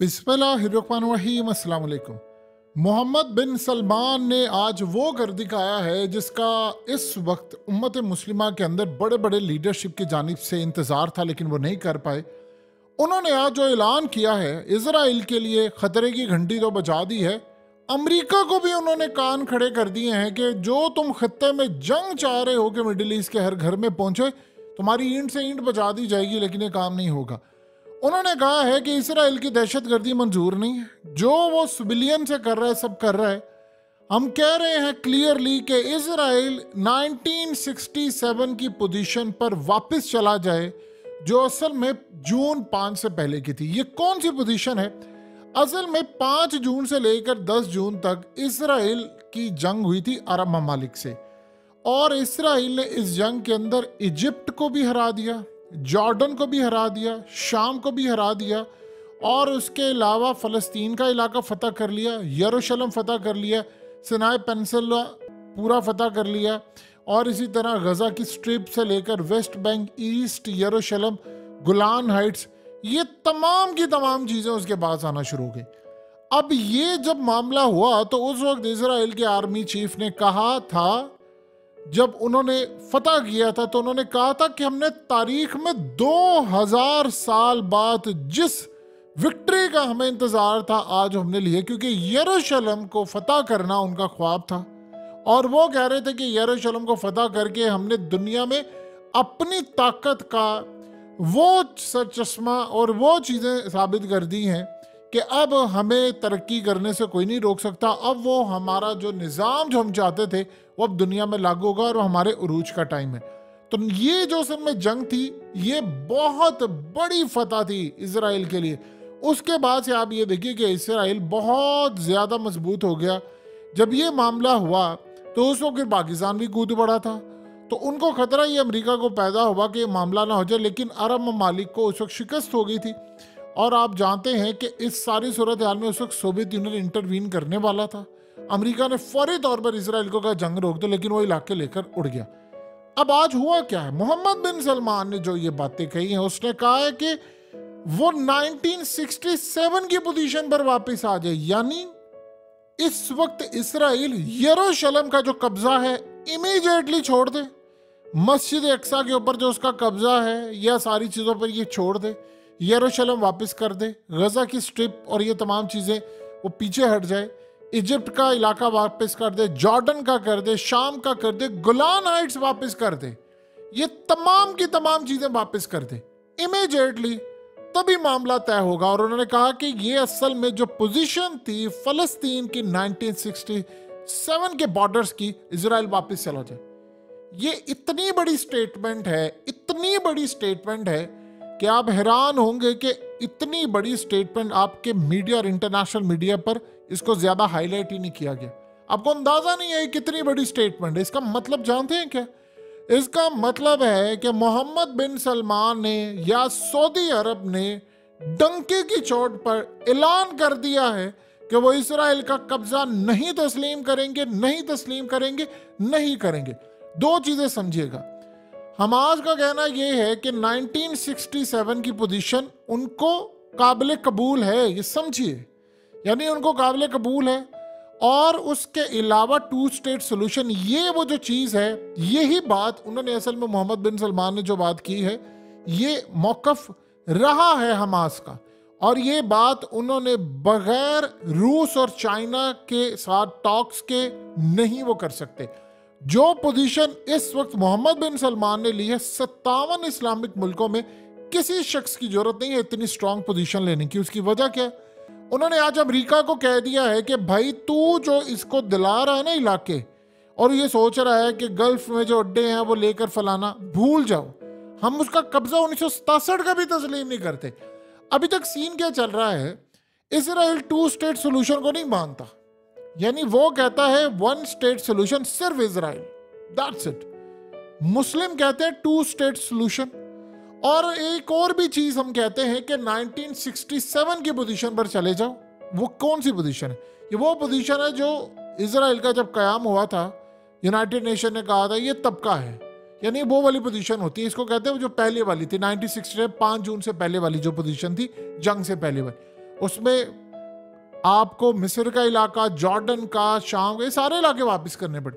बिस्मिल्लाहिर्रहमानिर्रहीम। अस्सलाम वालेकुम। मोहम्मद बिन सलमान ने आज वो कर दिखाया है जिसका इस वक्त उम्मत मुस्लिमा के अंदर बड़े बड़े लीडरशिप की जानिब से इंतज़ार था, लेकिन वो नहीं कर पाए। उन्होंने आज जो ऐलान किया है, इजराइल के लिए खतरे की घंटी तो बजा दी है, अमेरिका को भी उन्होंने कान खड़े कर दिए हैं कि जो तुम खत्ते में जंग चाह रहे हो कि मिडिल ईस्ट के हर घर में पहुंचे, तुम्हारी ईंट से ईंट बजा दी जाएगी, लेकिन ये काम नहीं होगा। उन्होंने कहा है कि इसराइल की दहशतगर्दी मंजूर नहीं है, जो वो सिविलियन से कर रहा है सब कर रहा है। हम कह रहे हैं क्लियरली कि इसराइल 1967 की पोजीशन पर वापस चला जाए, जो असल में जून 5 से पहले की थी। ये कौन सी पोजीशन है? असल में 5 जून से लेकर 10 जून तक इसराइल की जंग हुई थी अरब ममालिक से, और इसराइल ने इस जंग के अंदर इजिप्ट को भी हरा दिया, जॉर्डन को भी हरा दिया, शाम को भी हरा दिया, और उसके अलावा फ़लस्तीन का इलाका फ़तह कर लिया, यरूशलेम फ़तह कर लिया, सिनाई पेनिनसुला पूरा फ़तह कर लिया, और इसी तरह गज़ा की स्ट्रिप से लेकर वेस्ट बैंक, ईस्ट यरूशलेम, गुलान हाइट्स, ये तमाम की तमाम चीज़ें उसके पास आना शुरू हो गई। अब ये जब मामला हुआ तो उस वक्त इजराइल के आर्मी चीफ ने कहा था, जब उन्होंने फतह किया था तो उन्होंने कहा था कि हमने तारीख में 2000 साल बाद जिस विक्ट्री का हमें इंतजार था आज हमने लिए, क्योंकि यरूशलेम को फतह करना उनका ख्वाब था, और वो कह रहे थे कि यरूशलेम को फतह करके हमने दुनिया में अपनी ताकत का वो चश्मा और वो चीज़ें साबित कर दी हैं कि अब हमें तरक्की करने से कोई नहीं रोक सकता। अब वो हमारा जो निज़ाम जो हम चाहते थे वो अब दुनिया में लागू होगा और हमारे उरूज का टाइम है। तो ये जो असल में जंग थी, ये बहुत बड़ी फतह थी इजराइल के लिए। उसके बाद से आप ये देखिए कि इसराइल बहुत ज़्यादा मजबूत हो गया। जब ये मामला हुआ तो उस वक्त पाकिस्तान भी कूद पड़ा था, तो उनको खतरा ये अमेरिका को पैदा हुआ कि मामला ना हो जाए, लेकिन अरब ममालिक को उस वक्त शिकस्त हो गई थी। और आप जानते हैं कि इस सारी सूरत हाल में उस वक्त सोवियत यूनियन इंटरवीन करने वाला था। अमेरिका ने फौरी तौर पर इसराइल को कहा जंग रोक दो, लेकिन वो इलाके लेकर उड़ गया। अब आज हुआ क्या है? मोहम्मद बिन सलमान ने जो ये बातें कही हैं, उसने कहा है कि वो 1967 की पोजीशन पर वापस आ जाए, यानी इस वक्त इसराइल यरूशलेम का जो कब्जा है इमीडिएटली छोड़ दे, मस्जिद अक्सा के ऊपर जो उसका कब्जा है या सारी चीज़ों पर ये छोड़ दे, यरूशलेम वापस कर दे, गज़ा की स्ट्रिप और ये तमाम चीज़ें वो पीछे हट जाए, इजिप्ट का इलाका वापस कर दे, जॉर्डन का कर दे, शाम का कर दे, गुलान हाइट्स वापस कर दे, ये तमाम की तमाम चीज़ें वापस कर दे इमीडिएटली, तभी मामला तय होगा। और उन्होंने कहा कि ये असल में जो पोजीशन थी फ़लस्तीन की 1967 के बॉर्डर्स की, इजराइल वापस चला जाए। ये इतनी बड़ी स्टेटमेंट है, इतनी बड़ी स्टेटमेंट है कि आप हैरान होंगे कि इतनी बड़ी स्टेटमेंट आपके मीडिया और इंटरनेशनल मीडिया पर इसको ज्यादा हाईलाइट ही नहीं किया गया। आपको अंदाजा नहीं है कितनी बड़ी स्टेटमेंट है। इसका मतलब जानते हैं क्या? इसका मतलब है कि मोहम्मद बिन सलमान ने या सऊदी अरब ने डंके की चोट पर ऐलान कर दिया है कि वो इसराइल का कब्जा नहीं तस्लीम करेंगे, नहीं तस्लीम करेंगे, नहीं करेंगे। दो चीजें समझिएगा। हमास का कहना यह है कि 1967 की पोजीशन उनको काबिल कबूल है, ये समझिए, यानी उनको काबिल कबूल है। और उसके अलावा 2 स्टेट सोल्यूशन, ये वो जो चीज़ है, यही बात उन्होंने असल में मोहम्मद बिन सलमान ने जो बात की है, ये मौक़िफ़ रहा है हमास का, और ये बात उन्होंने बगैर रूस और चाइना के साथ टॉक्स के नहीं वो कर सकते। जो पोजीशन इस वक्त मोहम्मद बिन सलमान ने ली है, 57 इस्लामिक मुल्कों में किसी शख्स की जरूरत नहीं है इतनी स्ट्रांग पोजीशन लेने की। उसकी वजह क्या है? उन्होंने आज अमेरिका को कह दिया है कि भाई तू जो इसको दिला रहा है ना इलाके, और ये सोच रहा है कि गल्फ में जो अड्डे हैं वो लेकर फलाना, भूल जाओ, हम उसका कब्जा 1967 का भी तस्लीम नहीं करते। अभी तक सीन क्या चल रहा है? इसराइल 2 स्टेट सोल्यूशन को नहीं मानता, यानी वो कहता है 1 स्टेट सोल्यूशन सिर्फ इजराइल, दैट्स इट। मुस्लिम कहते हैं 2 स्टेट सोल्यूशन। और एक और भी चीज हम कहते हैं कि 1967 की पोजीशन पर चले जाओ। वो कौन सी पोजीशन है? ये वो पोजीशन है जो इजराइल का जब कयाम हुआ था, यूनाइटेड नेशन ने कहा था ये तबका है, यानी वो वाली पोजीशन होती है। इसको कहते हैं जो पहले वाली थी 1967 5 जून से पहले वाली जो पोजीशन थी, जंग से पहले वाली, उसमें आपको मिस्र का इलाका, जॉर्डन का, शाम, ये सारे इलाके वापस करने पड़े।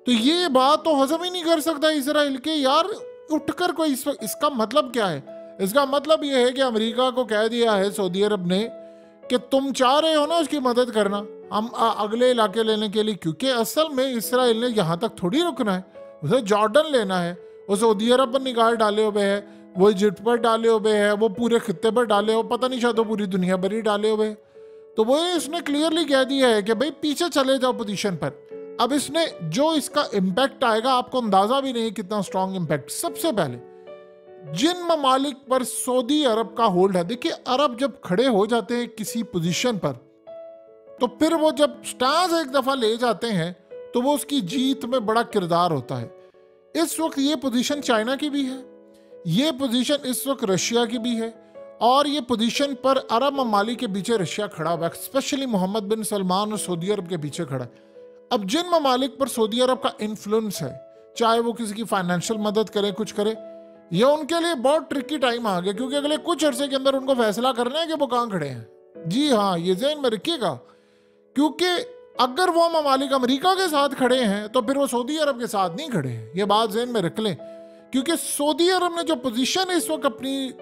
तो ये बात तो हजम ही नहीं कर सकता इसराइल के, यार उठकर कोई इसका मतलब क्या है? इसका मतलब ये है कि अमेरिका को कह दिया है सऊदी अरब ने कि तुम चाह रहे हो ना उसकी मदद करना, हम अगले इलाके लेने के लिए, क्योंकि असल में इसराइल ने यहाँ तक थोड़ी रुकना है, उसे जॉर्डन लेना है, वो सऊदी अरब पर निगाह डाले हुए है, वो इजिप्ट पर डाले हुए है, वो पूरे खित्ते पर डाले हुए, पता नहीं शायद वो पूरी दुनिया भर ही डाले हुए है। तो वो इसने क्लियरली कह दिया है कि भाई पीछे चले जाओ पोजीशन पर। अब इसने जो इसका इम्पैक्ट आएगा आपको अंदाजा भी नहीं कितना स्ट्रॉन्ग इम्पैक्ट। सबसे पहले जिन ममालिक पर सऊदी अरब का होल्ड है, देखिए अरब जब खड़े हो जाते हैं किसी पोजीशन पर तो फिर वो जब स्टार्स एक दफा ले जाते हैं तो वो उसकी जीत में बड़ा किरदार होता है। इस वक्त ये पोजीशन चाइना की भी है, ये पोजीशन इस वक्त रशिया की भी है, और ये पोजीशन पर अरब ममालिक के पीछे रशिया खड़ा हुआ है, स्पेशली मोहम्मद बिन सलमान और सऊदी अरब के पीछे खड़ा है। अब जिन ममालिक पर सऊदी अरब का इन्फ्लुएंस है, चाहे वो किसी की फाइनेंशियल मदद करे, कुछ करे, ये उनके लिए बहुत ट्रिकी टाइम आ गया, क्योंकि अगले कुछ अरसे के अंदर उनको फैसला करना है कि वो कहाँ खड़े हैं। जी हाँ, ये ज़हन में रखिएगा, क्योंकि अगर वो ममालिक अमेरिका के साथ खड़े हैं तो फिर वो सऊदी अरब के साथ नहीं खड़े हैं, ये बात ज़हन में रख लें। क्योंकि सऊदी अरब ने जो पोजीशन इस वक्त अपनी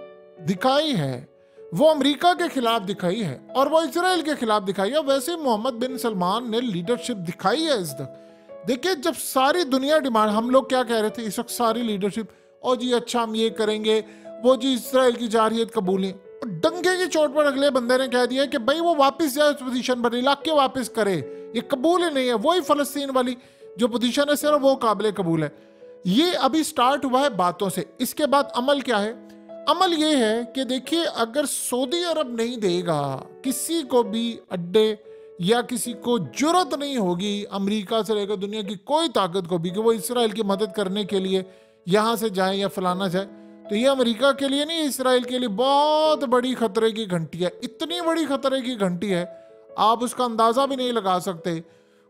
दिखाई है वो अमेरिका के खिलाफ दिखाई है और वो इसराइल के खिलाफ दिखाई है। वैसे मोहम्मद बिन सलमान ने लीडरशिप दिखाई है इस तक। देखिए जब सारी दुनिया डिमांड, हम लोग क्या कह रहे थे इस वक्त सारी लीडरशिप, और जी अच्छा हम ये करेंगे, वो जी इसराइल की जारहियत कबूलें, और डंके की चोट पर अगले बंदे ने कह दिया कि भाई वो वापस जाए उस पोजीशन पर, इलाके वापस करे, ये कबूल ही नहीं है। वही फलस्तीन वाली जो पोजीशन है सिर्फ वो काबिल कबूल है। ये अभी स्टार्ट हुआ है बातों से, इसके बाद अमल क्या है? अमल ये है कि देखिए अगर सऊदी अरब नहीं देगा, किसी को भी अड्डे या किसी को जुर्रत नहीं होगी अमेरिका से लेकर दुनिया की कोई ताकत को भी कि वो इसराइल की मदद करने के लिए यहाँ से जाए या फलाना जाए, तो ये अमेरिका के लिए नहीं, इसराइल के लिए बहुत बड़ी खतरे की घंटी है। इतनी बड़ी खतरे की घंटी है आप उसका अंदाज़ा भी नहीं लगा सकते।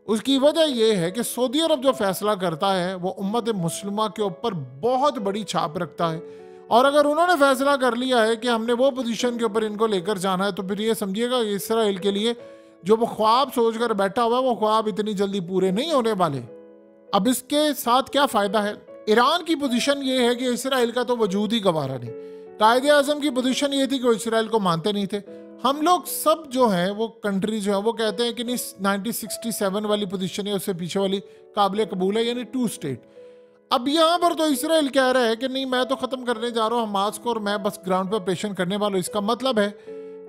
उसकी वजह यह है कि सऊदी अरब जो फैसला करता है वो उम्मत मुस्लिमा के ऊपर बहुत बड़ी छाप रखता है, और अगर उन्होंने फैसला कर लिया है कि हमने वो पोजीशन के ऊपर इनको लेकर जाना है, तो फिर ये समझिएगा इसराइल के लिए जो वो ख्वाब सोचकर बैठा हुआ है वो ख्वाब इतनी जल्दी पूरे नहीं होने वाले। अब इसके साथ क्या फ़ायदा है? ईरान की पोजीशन ये है कि इसराइल का तो वजूद ही गवारा नहीं। कायदे आज़म की पोजीशन ये थी कि वो इसराइल को मानते नहीं थे। हम लोग सब जो हैं वो कंट्री जो है वो कहते हैं कि नहीं 1967 वाली पोजीशन है उससे पीछे वाली काबिल कबूल है, यानी 2 स्टेट। अब यहाँ पर तो इसराइल कह रहा है कि नहीं मैं तो ख़त्म करने जा रहा हूँ हमास को और मैं बस ग्राउंड पर ऑपरेशन करने वाला हूँ। इसका मतलब है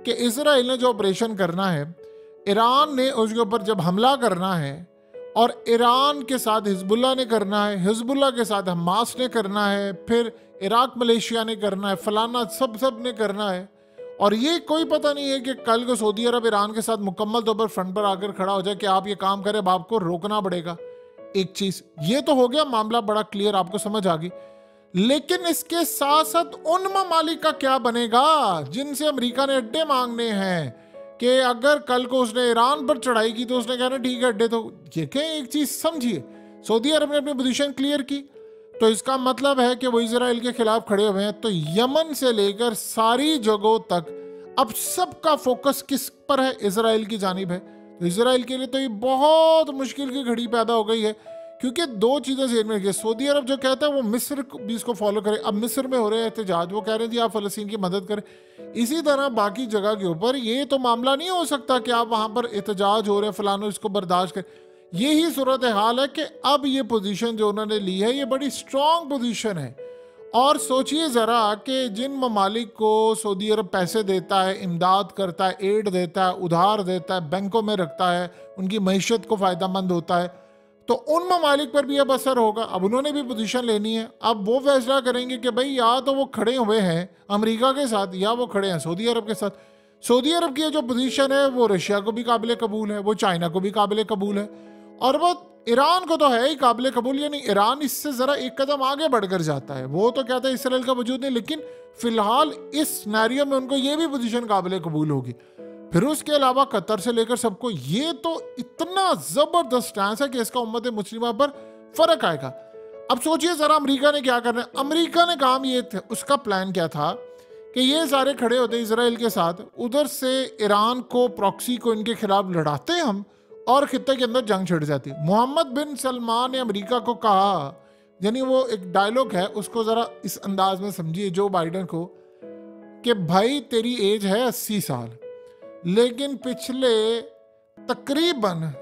कि इसराइल ने जो ऑपरेशन करना है, ईरान ने उसके ऊपर जब हमला करना है, और ईरान के साथ हिजबुल्ला ने करना है, हिजबुल्ला के साथ हमास ने करना है, फिर इराक मलेशिया ने करना है, फलाना सब ने करना है। और ये कोई पता नहीं है कि कल को सऊदी अरब ईरान के साथ मुकम्मल तौर पर फ्रंट पर आकर खड़ा हो जाए कि आप ये काम करें, अब आपको रोकना पड़ेगा। एक चीज ये तो हो गया, मामला बड़ा क्लियर, आपको समझ आ गई। लेकिन इसके साथ साथ उन ममालिक का क्या बनेगा जिनसे अमेरिका ने अड्डे मांगने हैं, कि अगर कल को उसने ईरान पर चढ़ाई की तो उसने कहना ठीक है अड्डे। तो ये क्या, एक चीज समझिए, सऊदी अरब ने अपनी पोजीशन क्लियर की तो इसका मतलब है कि वो इसराइल के खिलाफ खड़े हुए हैं। तो यमन से लेकर सारी जगहों तक अब सबका फोकस किस पर है? इसराइल की जानिब है। तो इसराइल के लिए तो ये बहुत मुश्किल की घड़ी पैदा हो गई है, क्योंकि 2 चीज़ें ज़हन में रखिए। सऊदी अरब जो कहता है वो मिस्र भी इसको फॉलो करे। अब मिस्र में हो रहे हैं एहतजाज, वो कह रहे हैं जी आप फ़लस्तीन की मदद करें। इसी तरह बाकी जगह के ऊपर ये तो मामला नहीं हो सकता कि आप वहाँ पर एहतजाज हो रहे हैं फलानो इसको बर्दाश्त करें। यही सूरत हाल है कि अब ये पोजीशन जो उन्होंने ली है ये बड़ी स्ट्रॉन्ग पोजीशन है। और सोचिए ज़रा कि जिन ममालिक को सऊदी अरब पैसे देता है, इमदाद करता है, एड देता है, उधार देता है, बैंकों में रखता है, उनकी मईशत को फ़ायदा मंद होता है, तो उन ममालिक पर भी अब असर होगा। अब उन्होंने भी पोजीशन लेनी है। अब वो फैसला करेंगे कि भाई या तो वो खड़े हुए हैं अमेरिका के साथ या वो खड़े हैं सऊदी अरब के साथ। सऊदी अरब की जो पोजीशन है वो रशिया को भी काबिल कबूल है, वो चाइना को भी काबिल कबूल है, और वो ईरान को तो है ही काबिल कबूल। यानी ईरान इससे ज़रा एक कदम आगे बढ़कर जाता है। वो तो कहता है इसराइल का वजूद नहीं, लेकिन फिलहाल इस सिनेरियो में उनको ये भी पोजीशन काबिल कबूल होगी। फिर उसके अलावा कतर से लेकर सबको, ये तो इतना ज़बरदस्त स्टैंस है कि इसका उम्मत मुस्लिमा पर फ़र्क आएगा। अब सोचिए ज़रा अमेरिका ने क्या करना है। अमेरिका ने काम ये था, उसका प्लान क्या था कि ये सारे खड़े होते इजराइल के साथ, उधर से ईरान को प्रॉक्सी को इनके खिलाफ लड़ाते हम और खित्ते के अंदर जंग छिड़ जाती। मोहम्मद बिन सलमान ने अमेरिका को कहा, यानी वो एक डायलॉग है, उसको ज़रा इस अंदाज में समझिए जो बाइडन को, कि भाई तेरी एज है 80 साल, लेकिन पिछले तकरीबन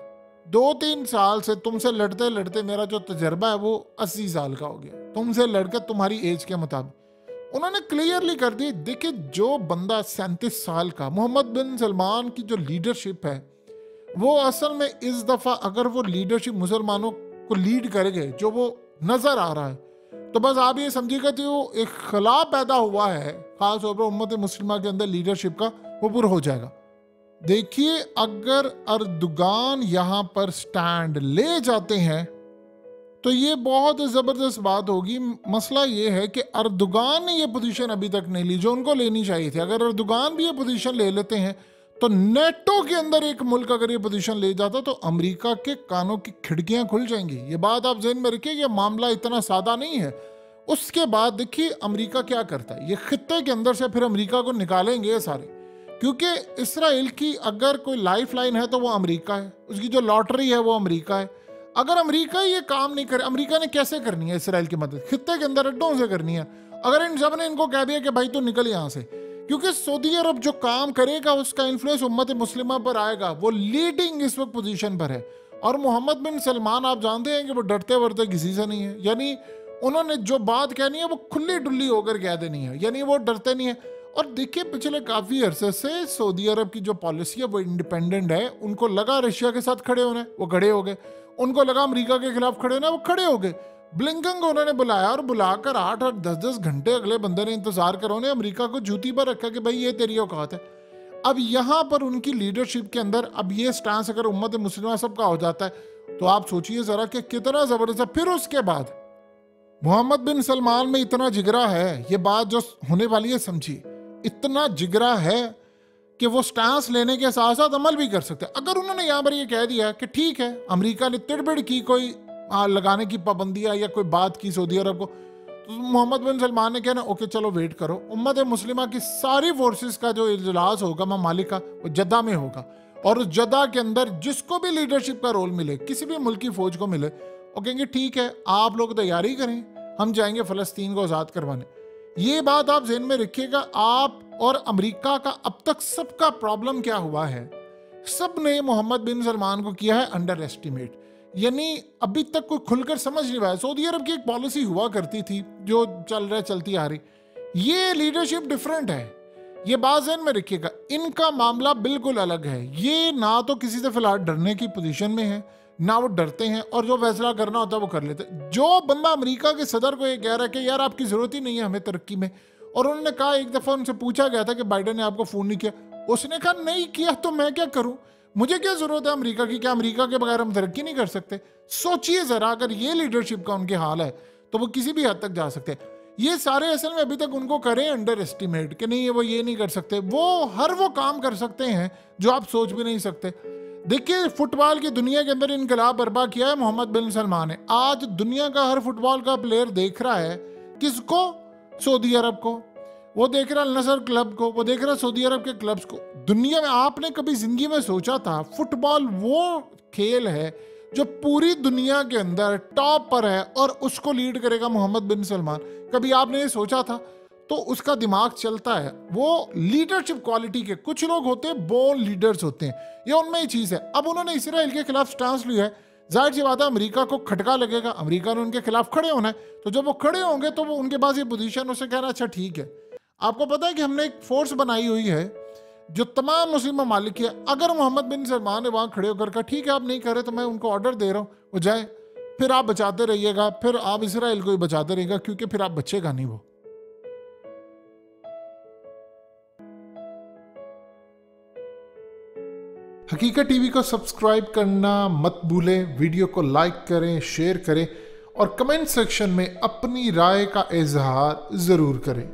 2-3 साल से तुमसे लड़ते लड़ते मेरा जो तजर्बा है वो 80 साल का हो गया, तुमसे लड़कर तुम्हारी एज के मुताबिक। उन्होंने क्लियरली कर दी। देखिए, जो बंदा 37 साल का, मोहम्मद बिन सलमान की जो लीडरशिप है वो असल में इस दफ़ा अगर वो लीडरशिप मुसलमानों को लीड करेंगे जो वो नज़र आ रहा है, तो बस आप ये समझिएगा कि वो एक खला पैदा हुआ है खास तौर पर उम्मत मुस्लिमा के अंदर लीडरशिप का, वो पूरा हो जाएगा। देखिए, अगर अर्दुगान यहाँ पर स्टैंड ले जाते हैं तो ये बहुत ज़बरदस्त बात होगी। मसला ये है कि अर्दुगान ने ये पोजीशन अभी तक नहीं ली जो उनको लेनी चाहिए थी। अगर अर्दुगान भी ये पोजीशन ले लेते हैं तो नेटो के अंदर एक मुल्क अगर ये पोजीशन ले जाता तो अमेरिका के कानों की खिड़कियां खुल जाएंगी। ये बात आप ज़हन में रखिए, ये मामला इतना सादा नहीं है। उसके बाद देखिए अमेरिका क्या करता है, ये खित्ते के अंदर से फिर अमेरिका को निकालेंगे ये सारे, क्योंकि इसराइल की अगर कोई लाइफ लाइन है तो वो अमेरिका है, उसकी जो लॉटरी है वो अमेरिका है। अगर अमेरिका ये काम नहीं करे, अमेरिका ने कैसे करनी है इसराइल की मदद? खित्ते के अंदर अड्डों से करनी है। अगर इन सब ने इनको कह दिया कि भाई तू निकल यहाँ से, क्योंकि सऊदी अरब जो काम करेगा उसका इन्फ्लुएंस उम्मत मुस्लिमा पर आएगा, वो लीडिंग इस वक्त पोजीशन पर है। और मोहम्मद बिन सलमान आप जानते हैं कि वो डरते वरते किसी से नहीं है, यानी उन्होंने जो बात कहनी है वो खुली डुल्ली होकर कह देनी है, यानी वो डरते नहीं है। और देखिए, पिछले काफ़ी अरसे से सऊदी अरब की जो पॉलिसी है वो इंडिपेंडेंट है। उनको लगा रशिया के साथ खड़े होने, वो खड़े हो गए। उनको लगा अमेरिका के खिलाफ खड़े होना, वो खड़े हो गए। ब्लिंकन को उन्होंने बुलाया और बुलाकर 8-8, 10-10 घंटे अगले बंदे ने इंतजार करा, उन्हें अमेरिका को जूती पर रखा कि भाई ये तेरी औकात है। अब यहाँ पर उनकी लीडरशिप के अंदर अब ये स्टांस अगर उम्मत मुस्लिमा सबका हो जाता है तो आप सोचिए ज़रा कि कितना ज़बरदस्त है। फिर उसके बाद मोहम्मद बिन सलमान में इतना जिगरा है, ये बात जो होने वाली है समझिए, इतना जिगरा है कि वो स्टांस लेने के साथ साथ अमल भी कर सकते हैं। अगर उन्होंने यहाँ पर ये कह दिया कि ठीक है, अमेरिका ने तिड़बिड़ की कोई लगाने की पाबंदियां या कोई बात की सऊदी अरब को, तो मोहम्मद बिन सलमान ने कहना ओके चलो वेट करो, उम्मत मुस्लिमा की सारी फोर्सेस का जो इजलास होगा ममालिक का वो जद्दा में होगा, और उस जद्दा के अंदर जिसको भी लीडरशिप का रोल मिले, किसी भी मुल्क की फौज को मिले, वो कहेंगे ठीक है आप लोग तैयारी करें, हम जाएंगे फ़लस्तीन को आज़ाद करवाने। ये बात आप ज़हन में रखिएगा। आप और अमेरिका का अब तक सबका प्रॉब्लम क्या हुआ है, सब ने मोहम्मद बिन सलमान को किया है अंडर एस्टिमेट, यानी अभी तक कोई खुलकर समझ नहीं पाया। सऊदी अरब की एक पॉलिसी हुआ करती थी जो चलती आ रही, ये लीडरशिप डिफरेंट है, ये बात ज़हन में रखिएगा। इनका मामला बिल्कुल अलग है। ये ना तो किसी से फिलहाल डरने की पोजीशन में है, ना वो डरते हैं, और जो फैसला करना होता है वो कर लेते हैं। जो बंदा अमेरिका के सदर को ये कह रहा है कि यार आपकी ज़रूरत ही नहीं है हमें तरक्की में, और उन्होंने कहा, एक दफ़ा उनसे पूछा गया था कि बाइडन ने आपको फ़ोन नहीं किया, उसने कहा नहीं किया तो मैं क्या करूं, मुझे क्या ज़रूरत है अमेरिका की, क्या अमेरिका के बगैर हम तरक्की नहीं कर सकते? सोचिए ज़रा, अगर ये लीडरशिप का उनके हाल है तो वो किसी भी हद तक जा सकते हैं। ये सारे असल में अभी तक उनको करें अंडर एस्टिमेट कि नहीं वो ये नहीं कर सकते, वो वो काम कर सकते हैं जो आप सोच भी नहीं सकते। देखिए, फुटबॉल की दुनिया के अंदर इनकलाब बर्पा किया है मोहम्मद बिन सलमान ने। आज दुनिया का हर फुटबॉल का प्लेयर देख रहा है किसको? सऊदी अरब को। वो देख रहा है नसर क्लब को, वो देख रहा है सऊदी अरब के क्लब्स को। दुनिया में आपने कभी जिंदगी में सोचा था फुटबॉल वो खेल है जो पूरी दुनिया के अंदर टॉप पर है और उसको लीड करेगा मोहम्मद बिन सलमान? कभी आपने ये सोचा था? तो उसका दिमाग चलता है, वो लीडरशिप क्वालिटी के कुछ लोग होते हैं, बोल्ड लीडर्स होते हैं, ये उनमें ही चीज़ है। अब उन्होंने इसराइल के खिलाफ स्टांस लिया है, जाहिर सी बात है अमेरिका को खटका लगेगा, अमेरिका ने उनके खिलाफ खड़े होना है, तो जब वो खड़े होंगे तो वो उनके पास ये पोजीशन, उसे कहना अच्छा ठीक है। आपको पता है कि हमने एक फोर्स बनाई हुई है जो तमाम मुस्लिम ममालिक है, अगर मोहम्मद बिन सलमान ने वहाँ खड़े होकर कहा ठीक है आप नहीं करे तो मैं उनको ऑर्डर दे रहा हूँ वो जाए, फिर आप बचाते रहिएगा, फिर आप इसराइल को ही बचाते रहिएगा, क्योंकि फिर आप बचेगा नहीं वो। हकीकत टीवी को सब्सक्राइब करना मत भूलें, वीडियो को लाइक करें, शेयर करें और कमेंट सेक्शन में अपनी राय का इजहार ज़रूर करें।